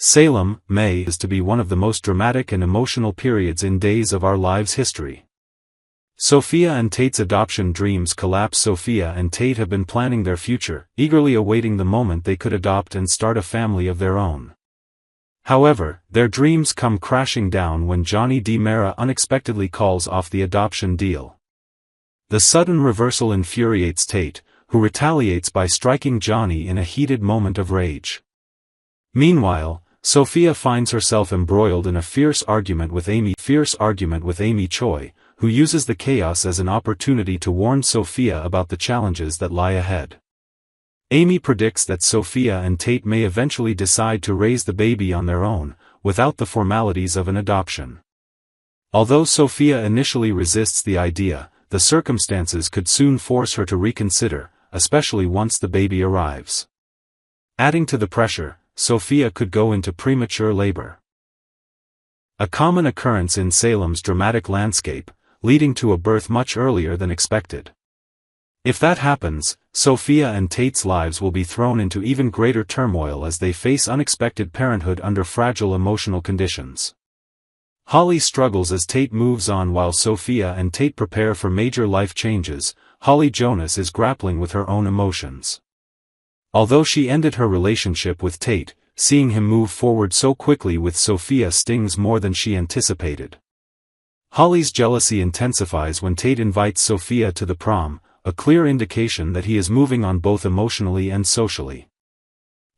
Salem, May is to be one of the most dramatic and emotional periods in Days of Our Lives history. Sophia and Tate's adoption dreams collapse. Sophia and Tate have been planning their future, eagerly awaiting the moment they could adopt and start a family of their own. However, their dreams come crashing down when Johnny DiMera unexpectedly calls off the adoption deal. The sudden reversal infuriates Tate, who retaliates by striking Johnny in a heated moment of rage. Meanwhile, Sophia finds herself embroiled in a fierce argument with Amy Choi, who uses the chaos as an opportunity to warn Sophia about the challenges that lie ahead. Amy predicts that Sophia and Tate may eventually decide to raise the baby on their own, without the formalities of an adoption. Although Sophia initially resists the idea, the circumstances could soon force her to reconsider, especially once the baby arrives. Adding to the pressure, Sophia could go into premature labor. A common occurrence in Salem's dramatic landscape, leading to a birth much earlier than expected. If that happens, Sophia and Tate's lives will be thrown into even greater turmoil as they face unexpected parenthood under fragile emotional conditions. Holly struggles as Tate moves on while Sophia and Tate prepare for major life changes. Holly Jonas is grappling with her own emotions. Although she ended her relationship with Tate, seeing him move forward so quickly with Sophia stings more than she anticipated. Holly's jealousy intensifies when Tate invites Sophia to the prom, a clear indication that he is moving on both emotionally and socially.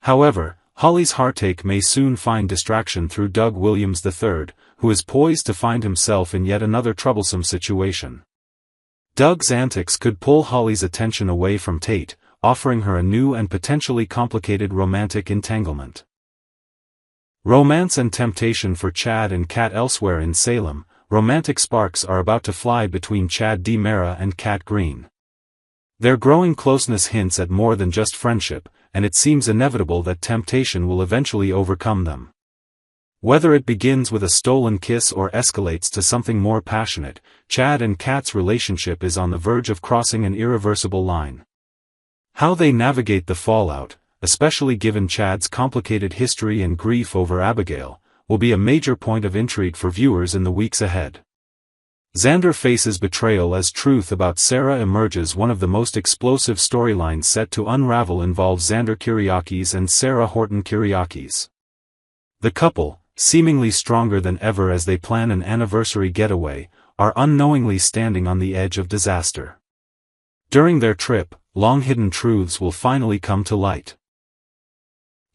However, Holly's heartache may soon find distraction through Doug Williams III, who is poised to find himself in yet another troublesome situation. Doug's antics could pull Holly's attention away from Tate, offering her a new and potentially complicated romantic entanglement. Romance and temptation for Chad and Kat. Elsewhere in Salem, romantic sparks are about to fly between Chad DiMera and Kat Green. Their growing closeness hints at more than just friendship, and it seems inevitable that temptation will eventually overcome them. Whether it begins with a stolen kiss or escalates to something more passionate, Chad and Kat's relationship is on the verge of crossing an irreversible line. How they navigate the fallout, especially given Chad's complicated history and grief over Abigail, will be a major point of intrigue for viewers in the weeks ahead. Xander faces betrayal as truth about Sarah emerges. One of the most explosive storylines set to unravel involves Xander Kyriakis and Sarah Horton Kyriakis. The couple, seemingly stronger than ever as they plan an anniversary getaway, are unknowingly standing on the edge of disaster. During their trip, long-hidden truths will finally come to light.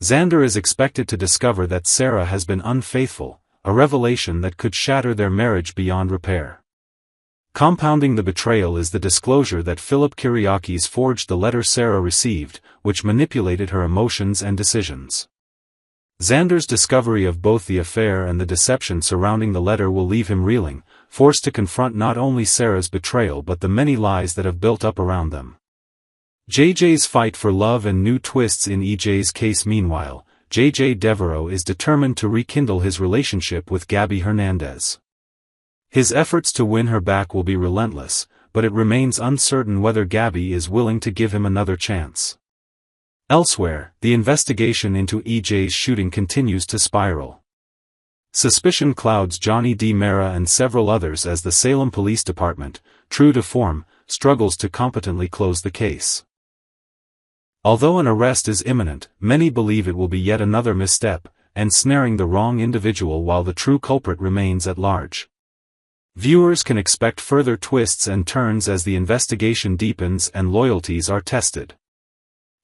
Xander is expected to discover that Sarah has been unfaithful, a revelation that could shatter their marriage beyond repair. Compounding the betrayal is the disclosure that Philip Kyriakis forged the letter Sarah received, which manipulated her emotions and decisions. Xander's discovery of both the affair and the deception surrounding the letter will leave him reeling, forced to confront not only Sarah's betrayal but the many lies that have built up around them. JJ's fight for love and new twists in EJ's case. Meanwhile, JJ Devereaux is determined to rekindle his relationship with Gabby Hernandez. His efforts to win her back will be relentless, but it remains uncertain whether Gabby is willing to give him another chance. Elsewhere, the investigation into EJ's shooting continues to spiral. Suspicion clouds Johnny DiMera and several others as the Salem Police Department, true to form, struggles to competently close the case. Although an arrest is imminent, many believe it will be yet another misstep, ensnaring the wrong individual while the true culprit remains at large. Viewers can expect further twists and turns as the investigation deepens and loyalties are tested.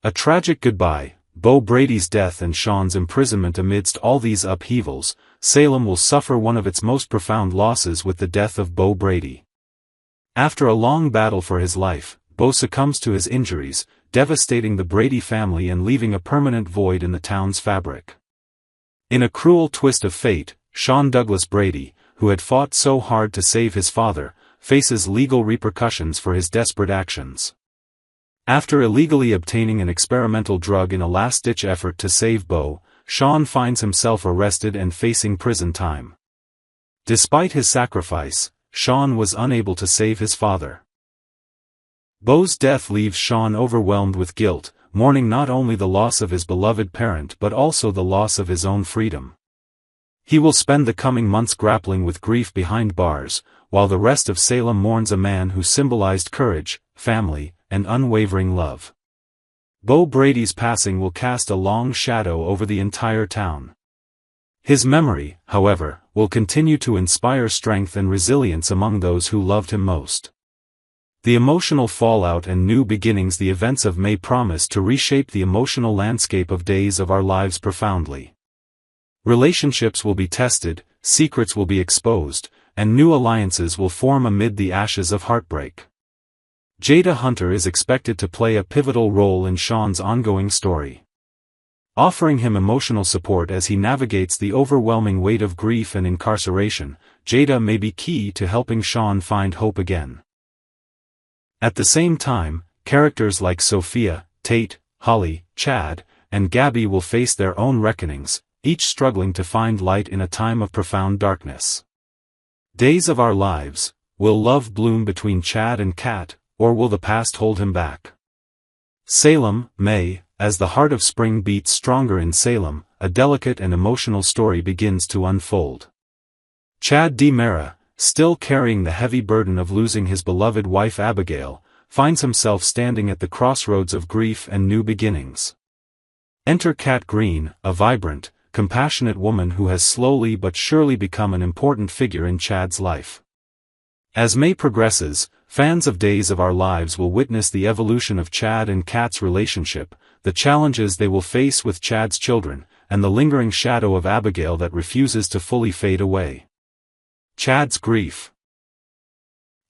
A tragic goodbye, Bo Brady's death and Shawn's imprisonment. Amidst all these upheavals, Salem will suffer one of its most profound losses with the death of Bo Brady. After a long battle for his life, Bo succumbs to his injuries, devastating the Brady family and leaving a permanent void in the town's fabric. In a cruel twist of fate, Shawn Douglas Brady, who had fought so hard to save his father, faces legal repercussions for his desperate actions. After illegally obtaining an experimental drug in a last-ditch effort to save Bo, Shawn finds himself arrested and facing prison time. Despite his sacrifice, Shawn was unable to save his father. Bo's death leaves Shawn overwhelmed with guilt, mourning not only the loss of his beloved parent but also the loss of his own freedom. He will spend the coming months grappling with grief behind bars, while the rest of Salem mourns a man who symbolized courage, family, and unwavering love. Bo Brady's passing will cast a long shadow over the entire town. His memory, however, will continue to inspire strength and resilience among those who loved him most. The emotional fallout and new beginnings. The events of May promise to reshape the emotional landscape of Days of Our Lives profoundly. Relationships will be tested, secrets will be exposed, and new alliances will form amid the ashes of heartbreak. Jada Hunter is expected to play a pivotal role in Shawn's ongoing story, offering him emotional support as he navigates the overwhelming weight of grief and incarceration. Jada may be key to helping Shawn find hope again. At the same time, characters like Sophia, Tate, Holly, Chad, and Gabby will face their own reckonings, each struggling to find light in a time of profound darkness. Days of Our Lives. Will love bloom between Chad and Kat, or will the past hold him back? Salem, May. As the heart of spring beats stronger in Salem, a delicate and emotional story begins to unfold. Chad DiMera, still carrying the heavy burden of losing his beloved wife Abigail, finds himself standing at the crossroads of grief and new beginnings. Enter Kat Green, a vibrant, compassionate woman who has slowly but surely become an important figure in Chad's life. As May progresses, fans of Days of Our Lives will witness the evolution of Chad and Kat's relationship, the challenges they will face with Chad's children, and the lingering shadow of Abigail that refuses to fully fade away. Chad's grief.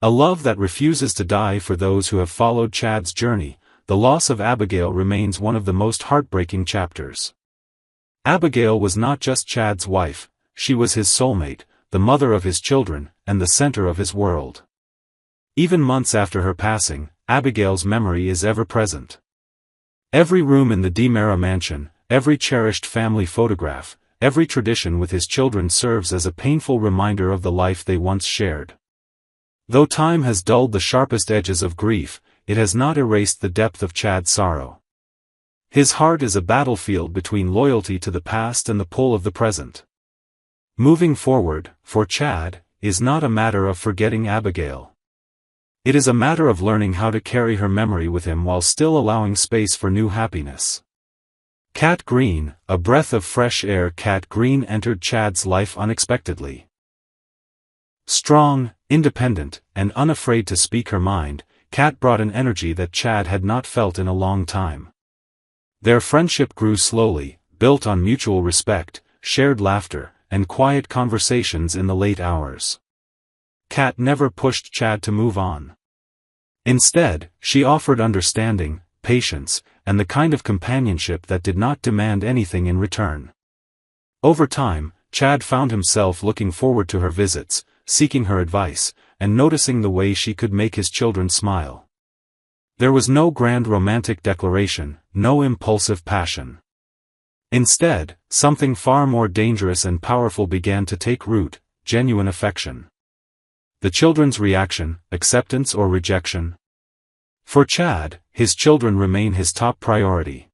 A love that refuses to die. For those who have followed Chad's journey, the loss of Abigail remains one of the most heartbreaking chapters. Abigail was not just Chad's wife, she was his soulmate, the mother of his children, and the center of his world. Even months after her passing, Abigail's memory is ever present. Every room in the DiMera mansion, every cherished family photograph, every tradition with his children serves as a painful reminder of the life they once shared. Though time has dulled the sharpest edges of grief, it has not erased the depth of Chad's sorrow. His heart is a battlefield between loyalty to the past and the pull of the present. Moving forward, for Chad, is not a matter of forgetting Abigail. It is a matter of learning how to carry her memory with him while still allowing space for new happiness. Kat Green, a breath of fresh air. Kat Green entered Chad's life unexpectedly. Strong, independent, and unafraid to speak her mind, Kat brought an energy that Chad had not felt in a long time. Their friendship grew slowly, built on mutual respect, shared laughter, and quiet conversations in the late hours. Kat never pushed Chad to move on. Instead, she offered understanding, patience, and the kind of companionship that did not demand anything in return. Over time, Chad found himself looking forward to her visits, seeking her advice, and noticing the way she could make his children smile. There was no grand romantic declaration, no impulsive passion. Instead, something far more dangerous and powerful began to take root: genuine affection. The children's reaction, acceptance or rejection. For Chad, his children remain his top priority.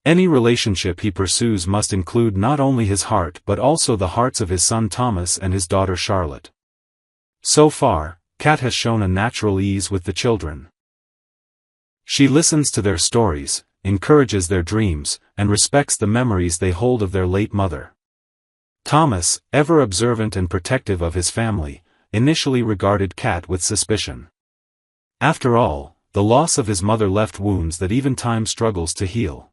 Any relationship he pursues must include not only his heart but also the hearts of his son Thomas and his daughter Charlotte. So far, Kat has shown a natural ease with the children. She listens to their stories, encourages their dreams, and respects the memories they hold of their late mother. Thomas, ever observant and protective of his family, initially regarded Kat with suspicion. After all, the loss of his mother left wounds that even time struggles to heal.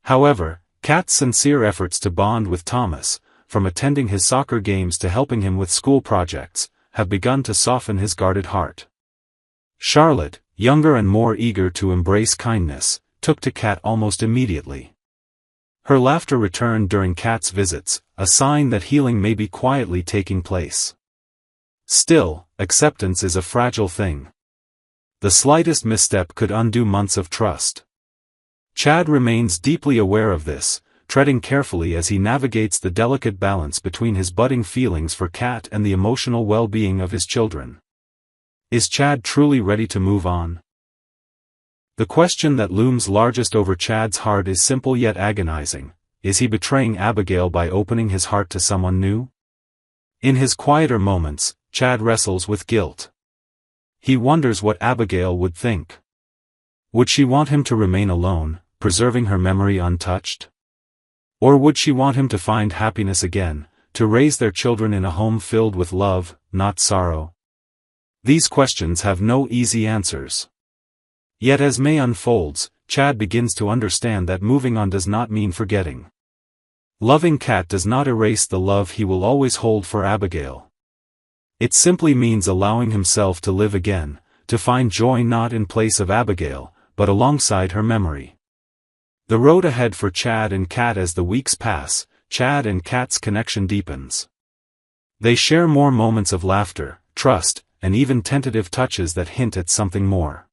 However, Kat's sincere efforts to bond with Thomas, from attending his soccer games to helping him with school projects, have begun to soften his guarded heart. Charlotte, younger and more eager to embrace kindness, took to Kat almost immediately. Her laughter returned during Kat's visits, a sign that healing may be quietly taking place. Still, acceptance is a fragile thing. The slightest misstep could undo months of trust. Chad remains deeply aware of this, treading carefully as he navigates the delicate balance between his budding feelings for Kat and the emotional well-being of his children. Is Chad truly ready to move on? The question that looms largest over Chad's heart is simple yet agonizing: is he betraying Abigail by opening his heart to someone new? In his quieter moments, Chad wrestles with guilt. He wonders what Abigail would think. Would she want him to remain alone, preserving her memory untouched? Or would she want him to find happiness again, to raise their children in a home filled with love, not sorrow? These questions have no easy answers. Yet as May unfolds, Chad begins to understand that moving on does not mean forgetting. Loving Kat does not erase the love he will always hold for Abigail. It simply means allowing himself to live again, to find joy not in place of Abigail, but alongside her memory. The road ahead for Chad and Kat. As the weeks pass, Chad and Kat's connection deepens. They share more moments of laughter, trust, and even tentative touches that hint at something more.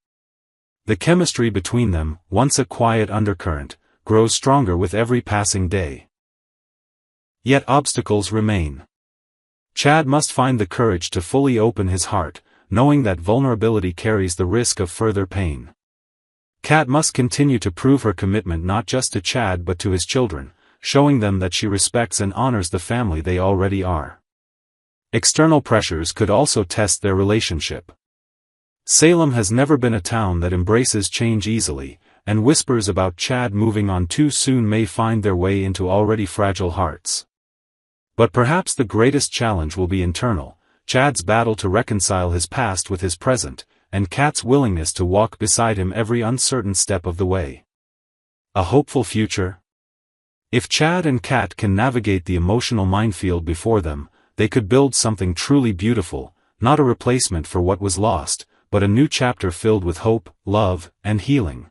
The chemistry between them, once a quiet undercurrent, grows stronger with every passing day. Yet obstacles remain. Chad must find the courage to fully open his heart, knowing that vulnerability carries the risk of further pain. Kat must continue to prove her commitment not just to Chad but to his children, showing them that she respects and honors the family they already are. External pressures could also test their relationship. Salem has never been a town that embraces change easily, and whispers about Chad moving on too soon may find their way into already fragile hearts. But perhaps the greatest challenge will be internal: Chad's battle to reconcile his past with his present, and Kat's willingness to walk beside him every uncertain step of the way. A hopeful future? If Chad and Kat can navigate the emotional minefield before them, they could build something truly beautiful, not a replacement for what was lost, but a new chapter filled with hope, love, and healing.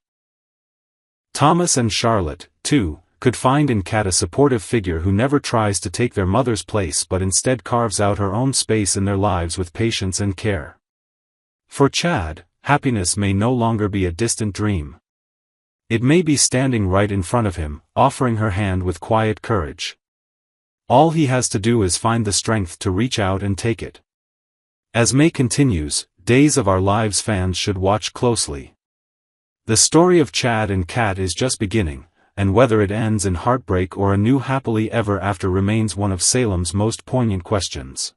Thomas and Charlotte, too, could find in Kat a supportive figure who never tries to take their mother's place but instead carves out her own space in their lives with patience and care. For Chad, happiness may no longer be a distant dream. It may be standing right in front of him, offering her hand with quiet courage. All he has to do is find the strength to reach out and take it. As May continues, Days of Our Lives fans should watch closely. The story of Chad and Kat is just beginning, and whether it ends in heartbreak or a new happily ever after remains one of Salem's most poignant questions.